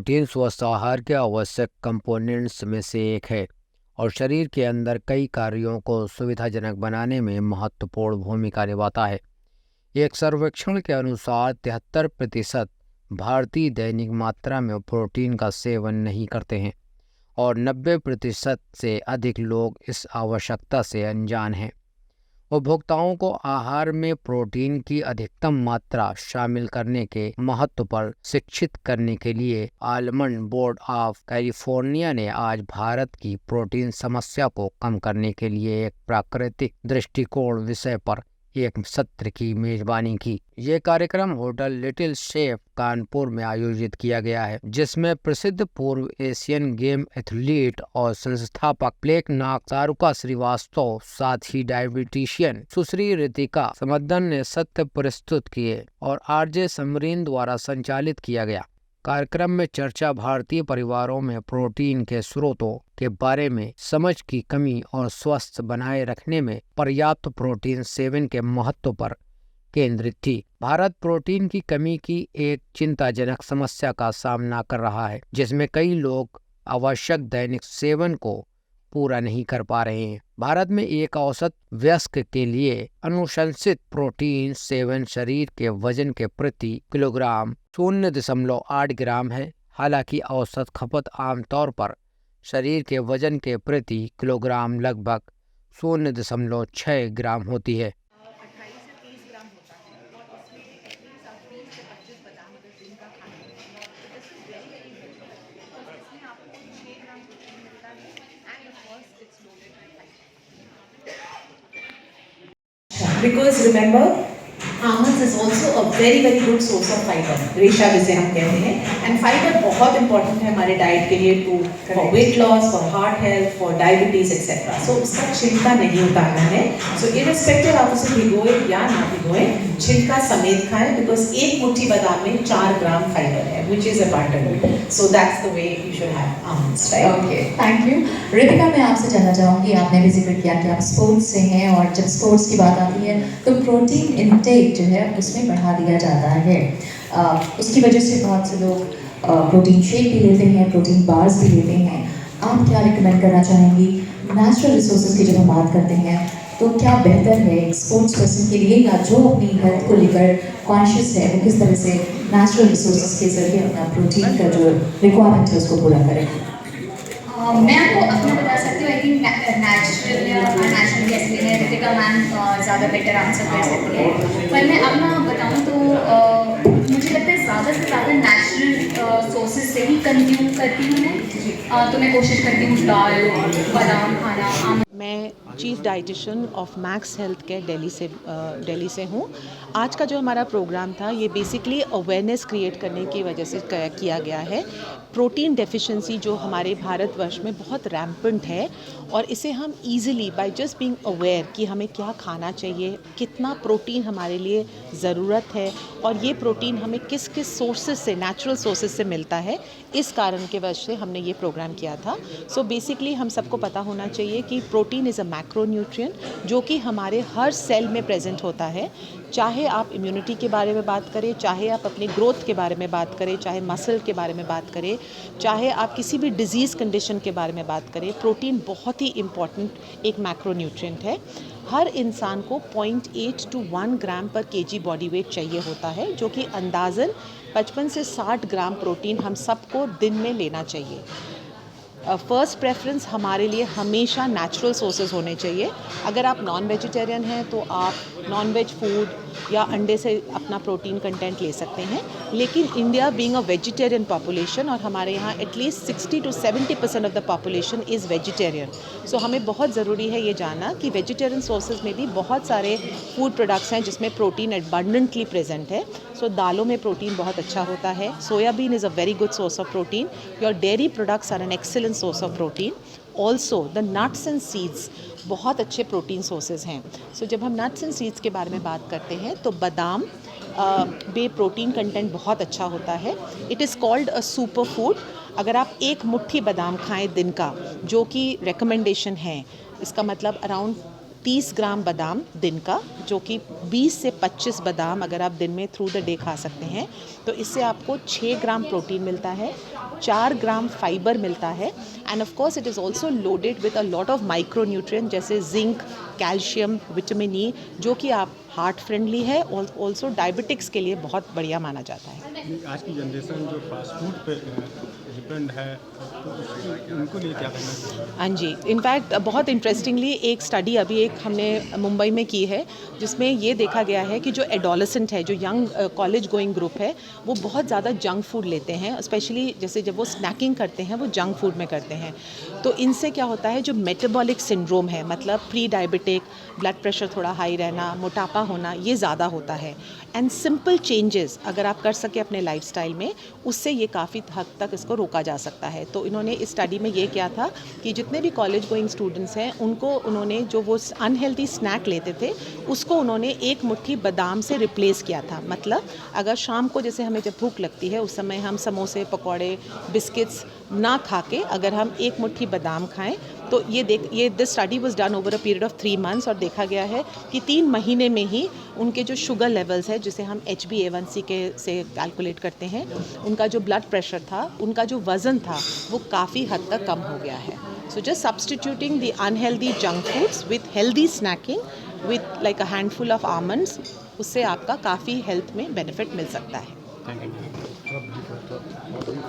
Protein स्वस्थ आहार के आवश्यक कंपोनेंट्स में से एक है और शरीर के अंदर कई कार्यों को सुविधाजनक बनाने में महत्वपूर्ण भूमिका निभाता है। एक सर्वेक्षण के अनुसार 73% भारतीय दैनिक मात्रा में प्रोटीन का सेवन नहीं करते हैं और 90% से अधिक लोग इस आवश्यकता से अनजान हैं। उपभोक्ताओं को आहार में प्रोटीन की अधिकतम मात्रा शामिल करने के महत्व पर शिक्षित करने के लिए आलमंड बोर्ड ऑफ कैलिफोर्निया ने आज भारत की प्रोटीन समस्या को कम करने के लिए एक प्राकृतिक दृष्टिकोण विषय पर एक सत्र की मेजबानी की। ये कार्यक्रम होटल लिटिल शेफ कानपुर में आयोजित किया गया है, जिसमें प्रसिद्ध पूर्व एशियन गेम एथलीट और संस्थापक लेखनाक तारुका श्रीवास्तव, साथ ही डायबिटीशियन सुश्री रितिका समद्दन ने सत्य प्रस्तुत किए और आरजे समरीन द्वारा संचालित किया गया। कार्यक्रम में चर्चा भारतीय परिवारों में प्रोटीन के स्रोतों के बारे में समझ की कमी और स्वस्थ बनाए रखने में पर्याप्त प्रोटीन सेवन के महत्व पर केंद्रित थी। भारत प्रोटीन की कमी की एक चिंताजनक समस्या का सामना कर रहा है, जिसमें कई लोग आवश्यक दैनिक सेवन को पूरा नहीं कर पा रहे हैं। भारत में एक औसत वयस्क के लिए अनुशंसित प्रोटीन सेवन शरीर के वजन के प्रति किलोग्राम 0.8 ग्राम है। हालांकि औसत खपत आमतौर पर शरीर के वजन के प्रति किलोग्राम लगभग 0.6 ग्राम होती है। 28 से 30 ग्राम होता है और इसमें एटलीस्ट आप 20 से 25 बादाम अगर दिन का खाते हैं तो this is very very good because इसमें आपको 6 ग्राम प्रोटीन मिलता है end of course it's loaded with fibre. Because remember, almonds is also a very very good source of fiber, रेशा जिसे हम कहते हैं, and fiber बहुत important है हमारे डाइट के लिए to for weight loss, for heart health, for diabetes etc. So उसका छिलका नहीं उतारना है। So irrespective आप उसे भिगोए या ना भिगोए, छिलका समेत खाएं because एक मुट्ठी बादाम में 4 ग्राम फाइबर है, which is abundant. So that's the way you should have almonds, right? Okay, thank you. Ritika, मैं आपसे जानना चाहूँगी, आपने भी जिक्र किया कि आप स्पोर्ट्स से हैं और जब स्पोर्ट्स की बात आती है तो प्रोटीन इनटेक जो है उसमें बढ़ा दिया जाता है। उसकी वजह से बहुत से लोग प्रोटीन शेक भी लेते हैं, प्रोटीन बार्स भी लेते हैं। आप क्या रिकमेंड करना चाहेंगी? नेचुरल रिसोर्सेज की जब हम बात करते हैं तो क्या बेहतर है एक स्पोर्ट्स पर्सन के लिए, या जो अपनी हेल्थ को लेकर कॉन्शियस है वो किस तरह से नेचुरल रिसोर्सेज के जरिए अपना प्रोटीन का जो रिक्वायरमेंट है उसको पूरा करें? मैं आपको अपना बता सकती हूँ। आई थिंक नेचुरल या अननेचुरल कैसे लेना है, रितिका मैम ज़्यादा बेटर आंसर कर सकती है। पर मैं अपना बताऊँ तो मुझे लगता है ज़्यादा से ज़्यादा नेचुरल सोर्सेज से ही कंज्यूम करती हूँ मैं। तो मैं कोशिश करती हूँ दाल, बादाम खाना। मैं chief dietitian of max health care Delhi से हूँ। आज का जो हमारा प्रोग्राम था ये बेसिकली अवेयरनेस क्रिएट करने की वजह से किया गया है। प्रोटीन डेफिशिएंसी जो हमारे भारतवर्ष में बहुत रैम्पेंट है और इसे हम easily by just being aware कि हमें क्या खाना चाहिए, कितना प्रोटीन हमारे लिए ज़रूरत है और ये प्रोटीन हमें किस किस सोर्सेज से, नेचुरल सोर्सेज से मिलता है, इस कारण के वजह से हमने ये प्रोग्राम किया था। सो बेसिकली हम सबको पता होना चाहिए कि प्रोटीन इज़ अ मैक्रोन्यूट्रिएंट जो कि हमारे हर सेल में प्रेजेंट होता है। चाहे आप इम्यूनिटी के बारे में बात करें, चाहे आप अपने ग्रोथ के बारे में बात करें, चाहे मसल के बारे में बात करें, चाहे आप किसी भी डिजीज़ कंडीशन के बारे में बात करें, प्रोटीन बहुत ही इम्पॉर्टेंट एक मैक्रोन्यूट्रिएंट है। हर इंसान को 0.8 to 1 ग्राम पर केजी बॉडी वेट चाहिए होता है, जो कि अंदाज़न 55 से 60 ग्राम प्रोटीन हम सबको दिन में लेना चाहिए। फ़र्स्ट प्रेफरेंस हमारे लिए हमेशा नेचुरल सोर्सेज होने चाहिए। अगर आप नॉन वेजिटेरियन हैं तो आप नॉन वेज फूड या अंडे से अपना प्रोटीन कंटेंट ले सकते हैं, लेकिन India being a vegetarian population और हमारे यहाँ at least 60 to 70% of the population is vegetarian. So हमें बहुत ज़रूरी है ये जानना कि वेजिटेरियन सोर्सेज में भी बहुत सारे फूड प्रोडक्ट्स हैं जिसमें प्रोटीन एबंडेंटली प्रेजेंट है। सो दालों में प्रोटीन बहुत अच्छा होता है। Soybean is a very good source of protein. Your dairy products are an excellent source of protein. Also the nuts and seeds बहुत अच्छे प्रोटीन सोर्सेज हैं। सो जब हम नट्स एंड सीड्स के बारे में बात करते हैं तो बादाम में प्रोटीन कंटेंट बहुत अच्छा होता है। It is called a super food. अगर आप एक मुट्ठी बादाम खाएं दिन का, जो कि रिकमेंडेशन है, इसका मतलब अराउंड 30 ग्राम बादाम दिन का, जो कि 20 से 25 बादाम अगर आप दिन में थ्रू द डे खा सकते हैं, तो इससे आपको 6 ग्राम प्रोटीन मिलता है 4 ग्राम फाइबर मिलता है end of course it is also loaded with a lot of micronutrient जैसे जिंक, कैल्शियम, विटामिन ई, जो कि आप हार्ट फ्रेंडली है और ऑल्सो डायबिटिक्स के लिए बहुत बढ़िया माना जाता है। आज की जनरेशन जो फास्ट फूड पे डिपेंड है, तो उनको लिए क्या करना चाहिए? हाँ जी, इनफैक्ट बहुत इंटरेस्टिंगली एक स्टडी अभी एक हमने मुंबई में की है जिसमें ये देखा गया है कि जो एडोलेसेंट है, जो यंग कॉलेज गोइंग ग्रुप है, वो बहुत ज़्यादा जंक फूड लेते हैं, स्पेशली जैसे जब वो स्नैकिंग करते हैं वो जंक फूड में करते हैं। तो इनसे क्या होता है, जो मेटाबॉलिक सिंड्रोम है, मतलब प्री डायबिटिक, ब्लड प्रेशर थोड़ा हाई रहना, मोटापा होना, ये ज़्यादा होता है। एंड सिंपल चेंजेस अगर आप कर सके अपने लाइफस्टाइल में, उससे ये काफ़ी हद तक इसको रोका जा सकता है। तो इन्होंने इस स्टडी में ये किया था कि जितने भी कॉलेज गोइंग स्टूडेंट्स हैं उनको उन्होंने जो वो अनहेल्दी स्नैक लेते थे उसको उन्होंने एक मुट्ठी बादाम से रिप्लेस किया था। मतलब अगर शाम को जैसे हमें जब भूख लगती है उस समय हम समोसे, पकौड़े, बिस्किट्स ना खा के अगर हम एक मुट्ठी बादाम खाएं तो ये this study was done over a period of 3 months और देखा गया है कि 3 महीने में ही उनके जो शुगर लेवल्स है, जिसे हम HbA1c के से कैलकुलेट करते हैं, उनका जो ब्लड प्रेशर था, उनका जो वज़न था, वो काफ़ी हद तक कम हो गया है। So just substituting the unhealthy junk foods with healthy snacking with like a handful of almonds, उससे आपका काफ़ी हेल्थ में बेनिफिट मिल सकता है। Thank you.